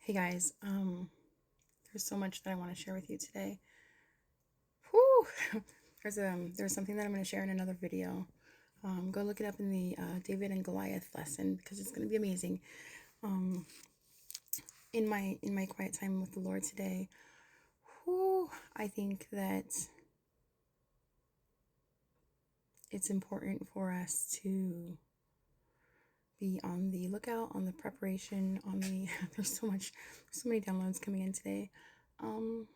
Hey guys, there's so much that I want to share with you today. Whew! there's something that I'm going to share in another video. Go look it up in the David and Goliath lesson because it's going to be amazing. Um, in my quiet time with the Lord today, I think that it's important for us to be on the lookout, on the preparation, on the there's so many downloads coming in today. Um,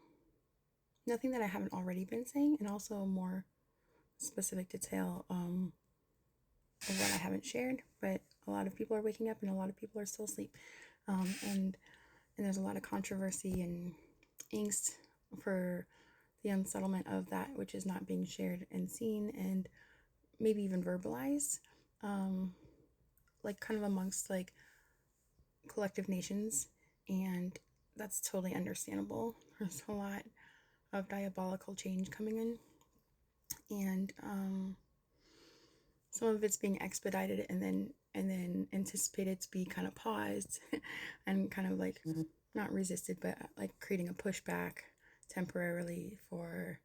Nothing that I haven't already been saying, and also more specific detail of what I haven't shared. But a lot of people are waking up, and a lot of people are still asleep, and there's a lot of controversy and angst for the unsettlement of that which is not being shared and seen, and maybe even verbalized, um, like kind of amongst like collective nations, and that's totally understandable. There's a lot of diabolical change coming in, and some of it's being expedited and then anticipated to be kind of paused and kind of like not resisted, but like creating a pushback temporarily for,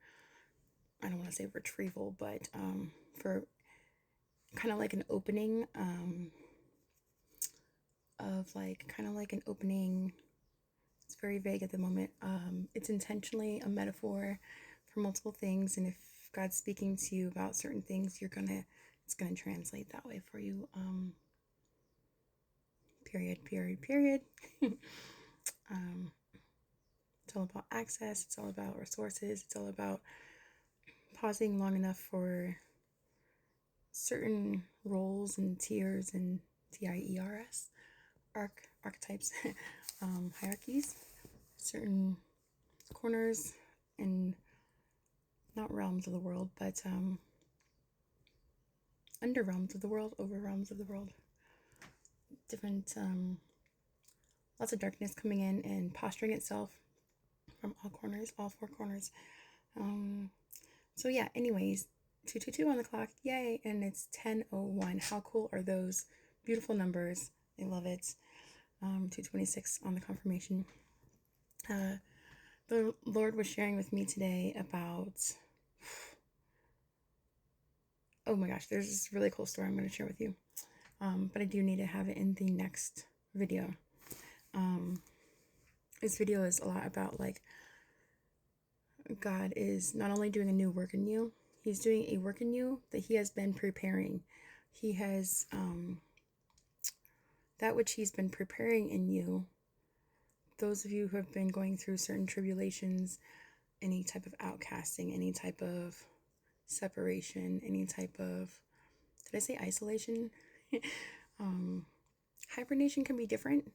I don't want to say retrieval, but for kind of like an opening, of like kind of like an opening. It's very vague at the moment. It's intentionally a metaphor for multiple things, and if God's speaking to you about certain things, it's gonna translate that way for you. Period. um, it's all about access. It's all about resources. It's all about pausing long enough for certain roles and tiers and TIERS archetypes, hierarchies, certain corners and not realms of the world, but under realms of the world, over realms of the world. Different, lots of darkness coming in and posturing itself from all corners, all four corners. Um, so yeah, anyways, 222 on the clock, yay, and it's 10:01. How cool are those beautiful numbers? I love it. 226 on the confirmation. The Lord was sharing with me today about, oh my gosh, there's this really cool story I'm going to share with you. But I do need to have it in the next video. This video is a lot about like God is not only doing a new work in you, He's doing a work in you that He has been preparing. He has that which He's been preparing in you. Those of you who have been going through certain tribulations, any type of outcasting, any type of separation, any type of, did I say isolation? um, Hibernation can be different.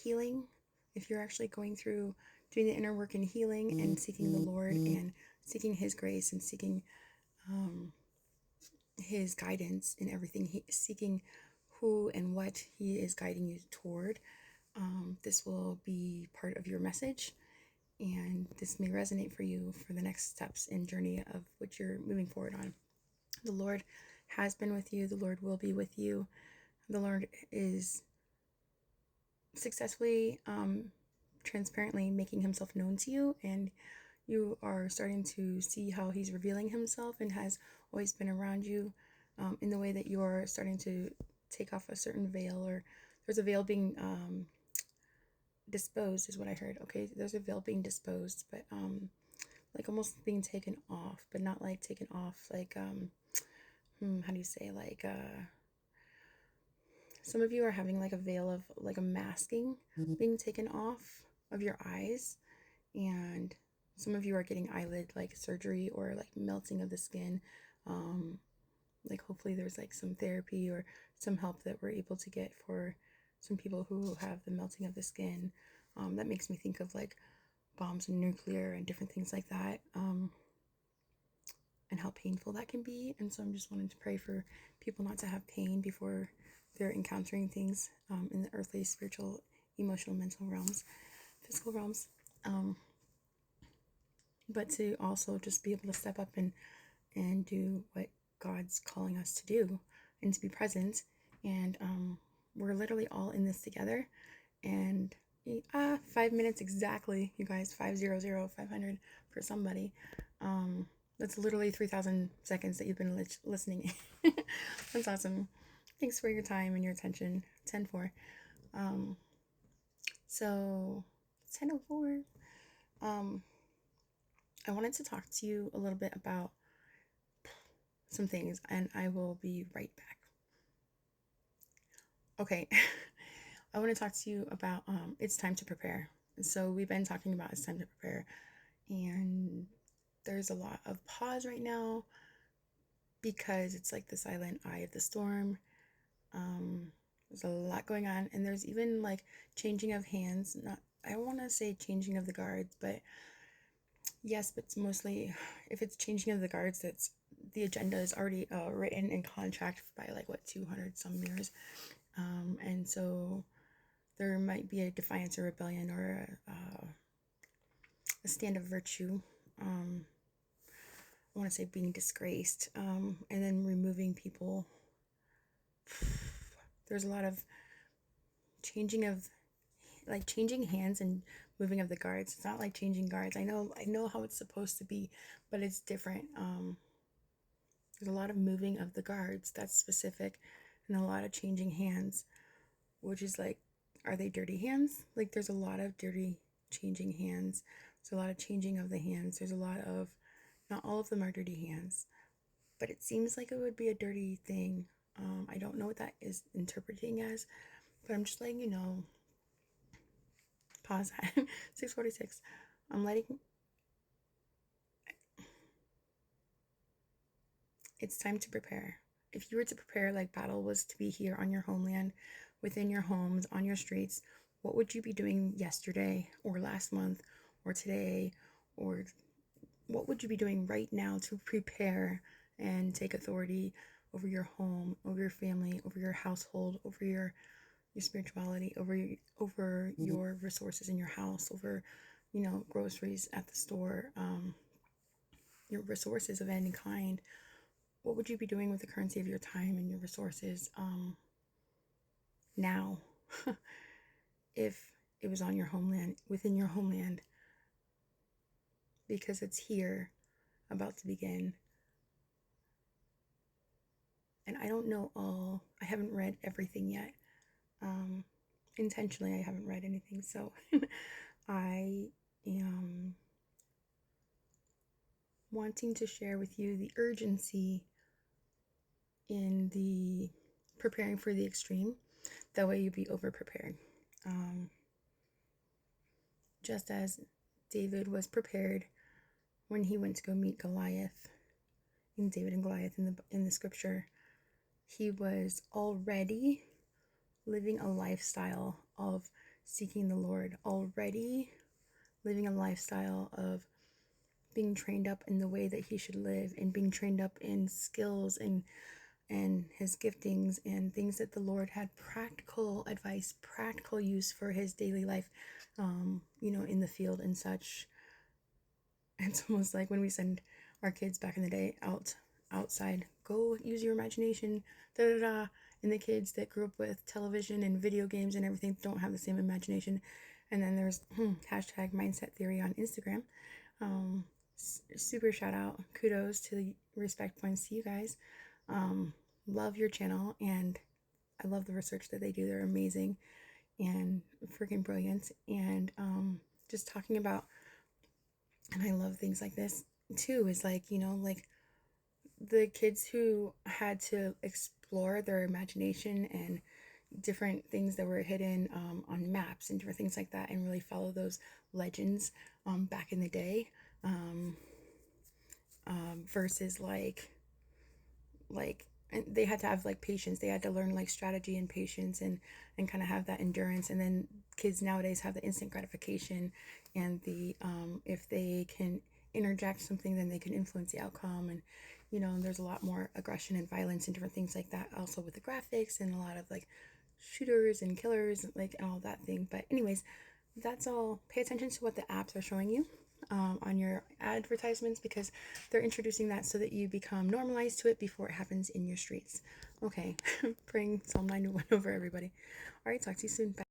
Healing, if you're actually going through doing the inner work and healing and seeking the Lord and seeking His grace and seeking His guidance in everything, seeking who and what He is guiding you toward. This will be part of your message, and this may resonate for you for the next steps in journey of what you're moving forward on. The Lord has been with you. The Lord will be with you. The Lord is successfully, transparently making Himself known to you, and you are starting to see how He's revealing Himself and has always been around you, in the way that you are starting to take off a certain veil, or there's a veil being disposed, is what I heard. Okay, there's a veil being disposed, but like almost being taken off, but not like taken off like how do you say, like some of you are having like a veil of like a masking being taken off of your eyes, and some of you are getting eyelid like surgery or like melting of the skin. Like hopefully there's like some therapy or some help that we're able to get for some people who have the melting of the skin. That makes me think of like bombs and nuclear and different things like that, and how painful that can be. And so I'm just wanting to pray for people not to have pain before they're encountering things, in the earthly, spiritual, emotional, mental realms, physical realms. But to also just be able to step up and do what God's calling us to do and to be present. And we're literally all in this together. And 5 minutes exactly, you guys. 500 for somebody. That's literally 3,000 seconds that you've been listening. That's awesome. Thanks for your time and your attention. 10:04. So 10:04. I wanted to talk to you a little bit about some things, and I will be right back. Okay. I want to talk to you about it's time to prepare. So we've been talking about it's time to prepare, and there's a lot of pause right now because it's like the silent eye of the storm. There's a lot going on, and there's even like changing of hands. Not, I don't want to say changing of the guards, but yes, but it's mostly, if it's changing of the guards, that's the agenda is already written in contract by like what 200 some years, and so there might be a defiance or rebellion or a stand of virtue. I want to say being disgraced, and then removing people. There's a lot of changing hands and moving of the guards. It's not like changing guards. I know how it's supposed to be, but it's different. There's a lot of moving of the guards that's specific, and a lot of changing hands, which is like, are they dirty hands? Like, there's a lot of dirty changing hands. There's a lot of changing of the hands. There's a lot of, not all of them are dirty hands, but it seems like it would be a dirty thing. I don't know what that is interpreting as, but I'm just letting you know. Pause that. 6:46. I'm letting. It's time to prepare. If you were to prepare like battle was to be here on your homeland, within your homes, on your streets, what would you be doing yesterday or last month or today, or what would you be doing right now to prepare and take authority over your home, over your family, over your household, over your spirituality, over your resources in your house, over groceries at the store, your resources of any kind? What would you be doing with the currency of your time and your resources now if it was on your homeland, within your homeland? Because it's here, about to begin. And I don't know all, I haven't read everything yet. Intentionally, I haven't read anything, so I am wanting to share with you the urgency in the preparing for the extreme. That way you be over prepared. Just as David was prepared when he went to go meet Goliath, in David and Goliath in the scripture, he was already living a lifestyle of seeking the Lord, already living a lifestyle of being trained up in the way that he should live, and being trained up in skills and his giftings and things that the Lord had practical advice, practical use for his daily life, in the field and such. It's almost like when we send our kids back in the day outside, go use your imagination, da da da. And the kids that grew up with television and video games and everything don't have the same imagination. And then there's hashtag mindset theory on Instagram. Super shout out, kudos to the respect points to you guys. Love your channel, and I love the research that they do. They're amazing and freaking brilliant. And just talking about, and I love things like this too, is like, like the kids who had to explore their imagination and different things that were hidden on maps and different things like that, and really follow those legends back in the day, versus like they had to have like patience. They had to learn like strategy and patience, and kind of have that endurance. And then kids nowadays have the instant gratification, and the if they can interject something, then they can influence the outcome. And there's a lot more aggression and violence and different things like that, also with the graphics, and a lot of like shooters and killers, like, and all that thing. But anyways, that's all. Pay attention to what the apps are showing you on your advertisements, because they're introducing that so that you become normalized to it before it happens in your streets. Okay. Praying Psalm 91 over everybody. All right, talk to you soon. Bye.